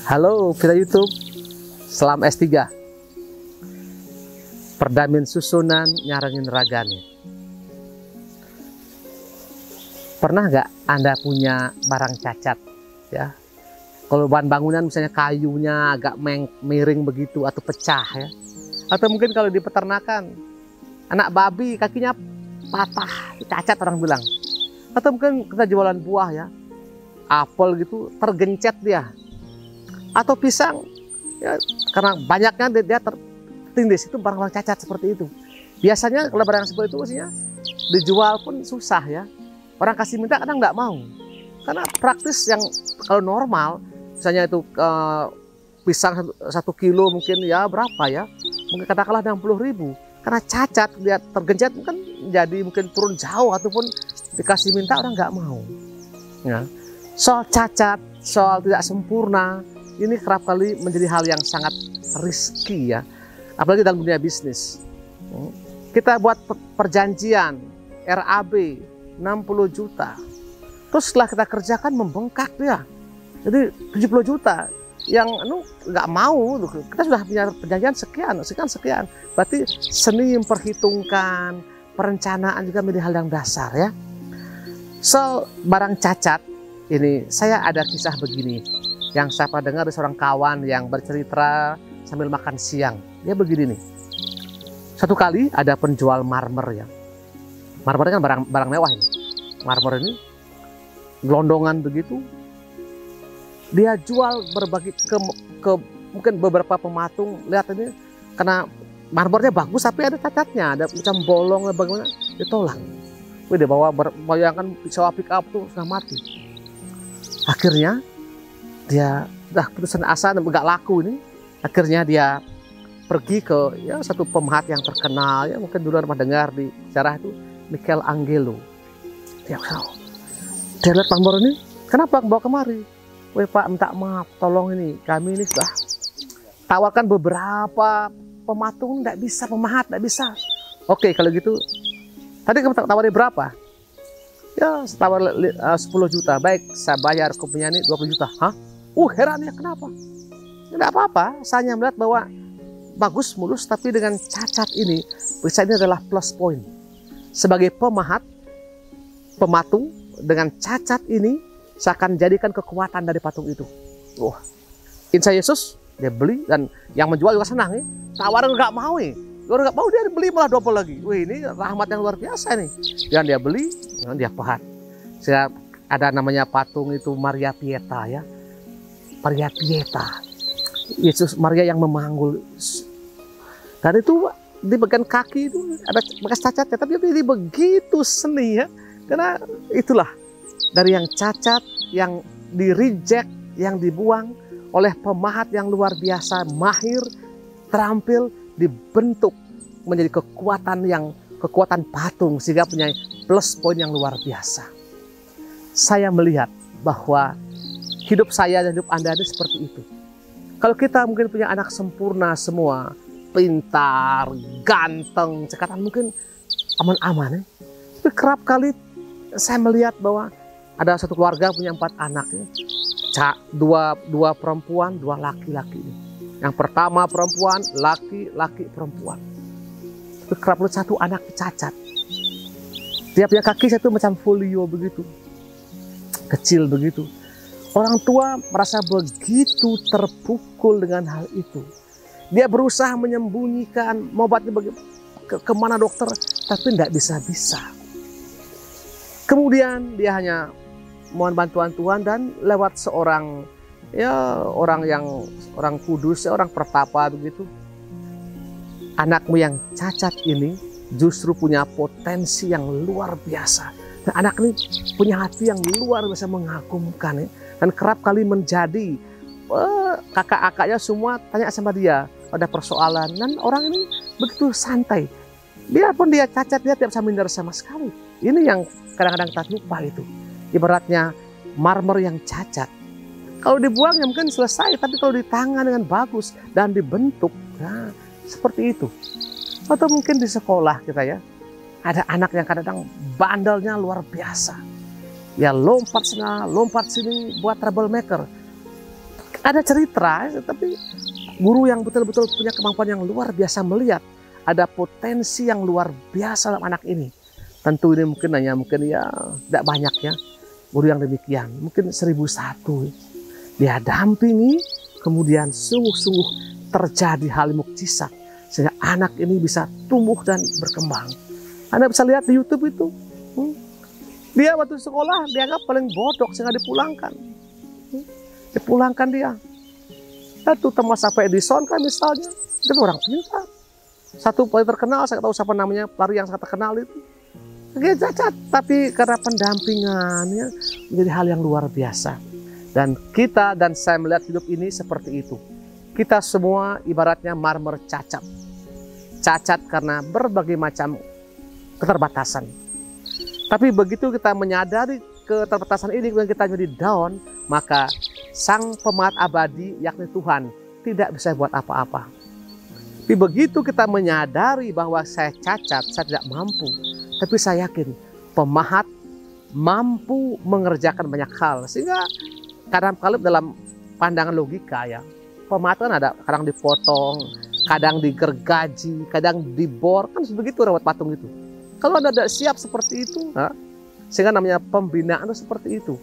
Halo Vita YouTube, selam S3. Perdamin susunan nyarengin ragane. Pernah nggak Anda punya barang cacat? Ya, kalau bahan bangunan misalnya kayunya agak miring begitu atau pecah ya, atau mungkin kalau di peternakan anak babi kakinya patah, cacat orang bilang, atau mungkin kita jualan buah ya, apel gitu tergencet dia, atau pisang ya, karena banyaknya dia tertindis, itu barang-barang cacat seperti itu. Biasanya kalau barang seperti itu maksudnya dijual pun susah ya, orang kasih minta kadang nggak mau, karena praktis yang kalau normal misalnya itu pisang 1 kilo mungkin ya berapa ya, mungkin katakanlah 60.000, karena cacat dia tergencet kan jadi mungkin turun jauh, ataupun dikasih minta orang nggak mau ya. Soal cacat, soal tidak sempurna, ini kerap kali menjadi hal yang sangat risky ya, apalagi dalam dunia bisnis. Kita buat perjanjian RAB 60 juta, terus setelah kita kerjakan membengkak dia jadi 70 juta, yang nggak mau. Kita sudah punya perjanjian sekian, berarti seni memperhitungkan, perencanaan juga menjadi hal yang dasar ya. So barang cacat ini, saya ada kisah begini yang saya pernah dengar dari seorang kawan yang bercerita sambil makan siang. Dia begini nih, satu kali ada penjual marmer ya. Marmer kan barang mewah ini. Marmer ini gelondongan begitu. Dia jual berbagi ke mungkin beberapa pematung. Lihat ini, karena marmernya bagus tapi ada cacatnya, ada macam bolong bagaimana, ditolak. Wih, dia bawa, bayangkan sewa pick up tuh sudah mati. Akhirnya dia udah putusan asa dan nggak laku ini. Akhirnya dia pergi ke ya satu pemahat yang terkenal ya, mungkin dulu pernah dengar di sejarah itu, Michelangelo. Dia lihat marmer ini, kenapa bawa kemari? Weh Pak, minta maaf, tolong ini kami ini sudah tawarkan beberapa pematung, nggak bisa, pemahat nggak bisa. Oke, kalau gitu tadi kamu tawarin berapa? Ya tawar 10 juta. Baik, saya bayar kopinya ini 20 juta. Hah? Heran ya, kenapa? Tidak apa-apa, saya hanya melihat bahwa bagus mulus, tapi dengan cacat ini, bisa ini adalah plus point. Sebagai pemahat, pematung, dengan cacat ini, saya akan jadikan kekuatan dari patung itu. Insya Yesus, dia beli, dan yang menjual juga senang ya. Tawaran nggak mau ya. Kalau nggak mau, dia beli malah double lagi. Wih, ini rahmat yang luar biasa nih. Dan dia beli, dan dia pahat. Saya ada namanya patung itu Maria Pieta ya. Maria Pieta. Yesus Maria yang memanggul. Dan itu di bagian kaki itu ada bekas cacatnya, tapi ini begitu seni ya. Karena itulah dari yang cacat, yang di reject, yang dibuang oleh pemahat yang luar biasa, mahir, terampil, dibentuk menjadi kekuatan patung, sehingga punya plus point yang luar biasa. Saya melihat bahwa hidup saya dan hidup Anda ini seperti itu. Kalau kita mungkin punya anak sempurna semua, pintar, ganteng, cekatan, mungkin aman-aman ya. Tapi kerap kali saya melihat bahwa ada satu keluarga punya 4 anak ya. Dua perempuan, 2 laki-laki. Yang pertama perempuan, laki-laki perempuan. Tapi kerap lihat satu anak cacat. Dia punya kaki satu macam folio begitu, kecil begitu. Orang tua merasa begitu terpukul dengan hal itu. Dia berusaha menyembunyikan, mau obatnya kemana dokter, tapi tidak bisa-bisa. Kemudian dia hanya mohon bantuan Tuhan, dan lewat seorang ya orang kudus, orang pertapa begitu. Anakmu yang cacat ini justru punya potensi yang luar biasa. Dan anak ini punya hati yang luar biasa mengagumkan ya. Dan kerap kali menjadi kakak-kakaknya semua tanya sama dia, ada persoalan, dan orang ini begitu santai. Biarpun dia cacat, dia tidak bisa minder sama sekali. Ini yang kadang-kadang kita lupa itu. Ibaratnya marmer yang cacat, kalau dibuang ya mungkin selesai, tapi kalau ditangan dengan bagus dan dibentuk, nah seperti itu. Atau mungkin di sekolah kita ya, ada anak yang kadang-kadang bandelnya luar biasa. Ya lompat sana, lompat sini, buat troublemaker. Ada cerita, tapi guru yang betul-betul punya kemampuan yang luar biasa melihat ada potensi yang luar biasa dalam anak ini. Tentu ini mungkin ya tidak banyak ya guru yang demikian, mungkin 1001. Dia dampingi, kemudian sungguh-sungguh terjadi hal mukjizat sehingga anak ini bisa tumbuh dan berkembang. Anda bisa lihat di YouTube itu, dia waktu sekolah dianggap paling bodoh sehingga dipulangkan. Dipulangkan dia. Satu Thomas Edison kan misalnya, itu orang pintar. Satu paling terkenal, saya tahu siapa namanya, pelari yang sangat terkenal itu. Dia cacat, tapi karena pendampingannya menjadi hal yang luar biasa. Dan kita dan saya melihat hidup ini seperti itu. Kita semua ibaratnya marmer cacat. Cacat karena berbagai macam keterbatasan. Tapi begitu kita menyadari keterbatasan ini, kemudian kita jadi down, maka Sang Pemahat Abadi, yakni Tuhan, tidak bisa buat apa-apa. Tapi begitu kita menyadari bahwa saya cacat, saya tidak mampu, tapi saya yakin Pemahat mampu mengerjakan banyak hal. Sehingga kadang-kadang dalam pandangan logika ya, Pemahat kan ada kadang dipotong, kadang digergaji, kadang dibor, kan begitu rawat patung itu. Kalau Anda tidak siap seperti itu, sehingga namanya pembinaan itu seperti itu.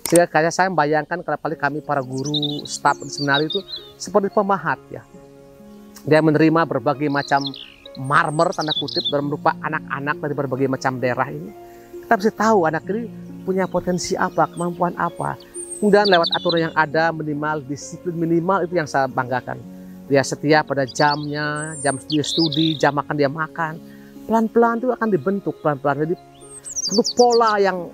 Sehingga kayak saya membayangkan kali kami para guru, staf di seminari itu seperti pemahat ya. Dia menerima berbagai macam marmer tanda kutip dalam berupa anak-anak dari berbagai macam daerah ini. Kita bisa tahu anak ini punya potensi apa, kemampuan apa. Kemudian lewat aturan yang ada, minimal disiplin minimal, itu yang saya banggakan. Dia setia pada jamnya, jam dia studi, jam makan dia makan. Pelan-pelan itu akan dibentuk pelan-pelan. Jadi itu pola yang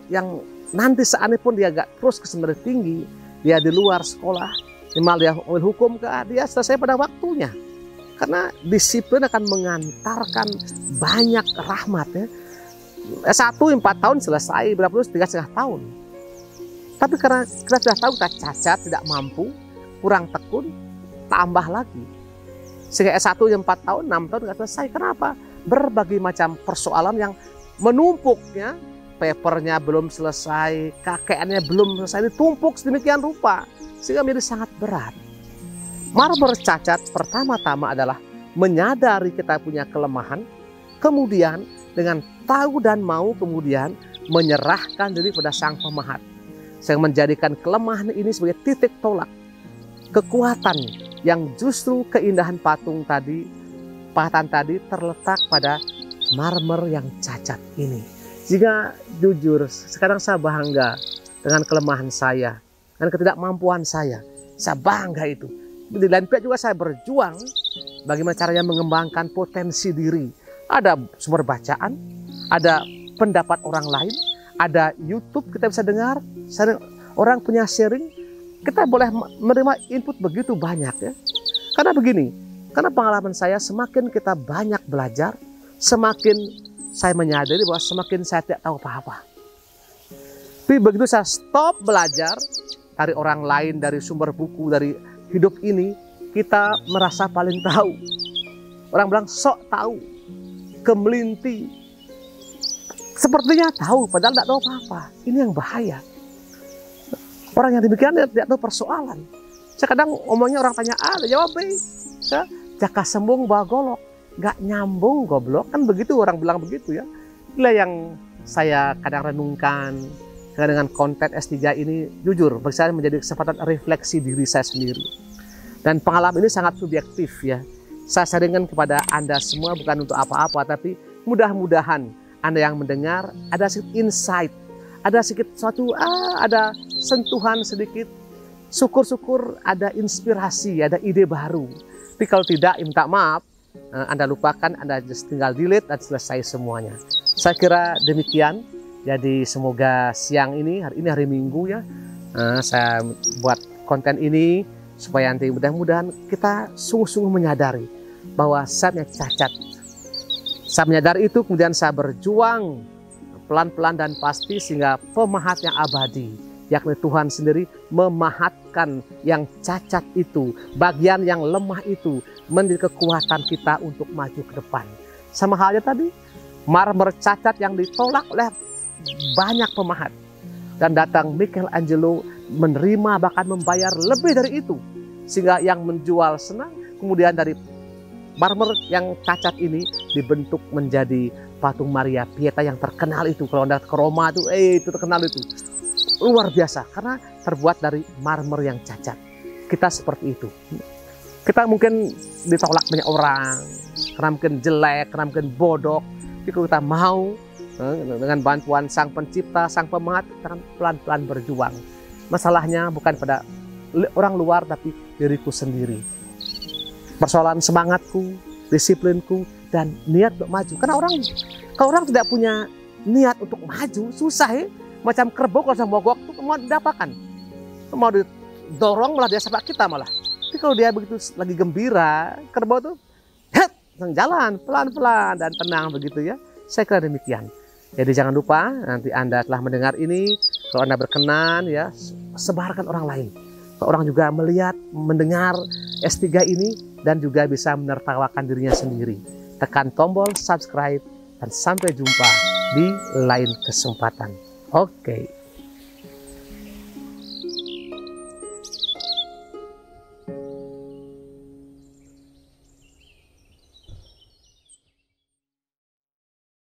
nanti seandainya pun dia gak terus ke seminari tinggi, dia di luar sekolah, minimal dia ambil hukum dia selesai pada waktunya. Karena disiplin akan mengantarkan banyak rahmat ya. S1 4 tahun selesai, berapa terus 3,5 tahun. Tapi karena kita sudah tahu kita cacat, tidak mampu, kurang tekun, tambah lagi. Sehingga S1 4 tahun, 6 tahun nggak selesai. Kenapa? Berbagai macam persoalan yang menumpuk ya. Papernya belum selesai, KKN-nya belum selesai, ditumpuk sedemikian rupa. Sehingga menjadi sangat berat. Marmer cacat pertama-tama adalah menyadari kita punya kelemahan, kemudian dengan tahu dan mau kemudian menyerahkan diri pada Sang Pemahat. Sehingga menjadikan kelemahan ini sebagai titik tolak. Kekuatan yang justru keindahan patung tadi, pahatan tadi terletak pada marmer yang cacat ini. Jika jujur, sekarang saya bangga dengan kelemahan saya, dan ketidakmampuan saya bangga itu. Di lain pihak juga saya berjuang bagaimana caranya mengembangkan potensi diri. Ada sumber bacaan, ada pendapat orang lain, ada YouTube kita bisa dengar, orang punya sharing, kita boleh menerima input begitu banyak ya. Karena begini, karena pengalaman saya semakin kita banyak belajar, semakin saya menyadari bahwa semakin saya tidak tahu apa-apa. Tapi begitu saya stop belajar dari orang lain, dari sumber buku, dari hidup ini, kita merasa paling tahu. Orang bilang sok tahu, kemelinti. Sepertinya tahu, padahal tidak tahu apa-apa. Ini yang bahaya. Orang yang demikian tidak tahu persoalan. Saya kadang omongnya orang tanya A, jawab B. Jaka sembung bawa golok. Gak nyambung goblok, kan begitu orang bilang begitu ya. Inilah yang saya kadang renungkan dengan konten S3 ini, jujur bagi saya menjadi kesempatan refleksi diri saya sendiri. Dan pengalaman ini sangat subjektif ya. Saya sharingkan kepada Anda semua bukan untuk apa-apa, tapi mudah-mudahan Anda yang mendengar ada sedikit insight, ada sedikit suatu ada sentuhan sedikit. Syukur-syukur ada inspirasi, ada ide baru. Tapi kalau tidak, minta maaf. Anda lupakan, Anda tinggal delete dan selesai semuanya. Saya kira demikian. Jadi semoga siang ini, hari ini hari Minggu ya, saya buat konten ini supaya nanti mudah-mudahan kita sungguh-sungguh menyadari bahwa saya cacat. Saya menyadari itu, kemudian saya berjuang pelan-pelan dan pasti sehingga Pemahat yang abadi, yakni Tuhan sendiri, memahatkan yang cacat itu, bagian yang lemah itu, menjadi kekuatan kita untuk maju ke depan. Sama halnya tadi, marmer cacat yang ditolak oleh banyak pemahat. Dan datang Michelangelo menerima bahkan membayar lebih dari itu sehingga yang menjual senang. Kemudian dari marmer yang cacat ini dibentuk menjadi patung Maria Pieta yang terkenal itu. Kalau Anda ke Roma itu, itu terkenal itu. Luar biasa, karena terbuat dari marmer yang cacat. Kita seperti itu. Kita mungkin ditolak banyak orang, karena mungkin jelek, karena mungkin bodoh. Tapi kalau kita mau, dengan bantuan Sang Pencipta, Sang Pemahat, kita akan pelan-pelan berjuang. Masalahnya bukan pada orang luar, tapi diriku sendiri. Persoalan semangatku, disiplinku, dan niat untuk maju. Karena kalau orang tidak punya niat untuk maju, susah ya. Macam kerbau kalau sama mogok itu mau didapakan. Mau didorong malah dia sepak kita malah. Tapi kalau dia begitu lagi gembira, kerbau itu jalan pelan-pelan dan tenang begitu ya. Saya kira demikian. Jadi jangan lupa nanti Anda telah mendengar ini. Kalau Anda berkenan ya, sebarkan orang lain. Orang juga melihat, mendengar S3 ini dan juga bisa menertawakan dirinya sendiri. Tekan tombol subscribe dan sampai jumpa di lain kesempatan. Oke.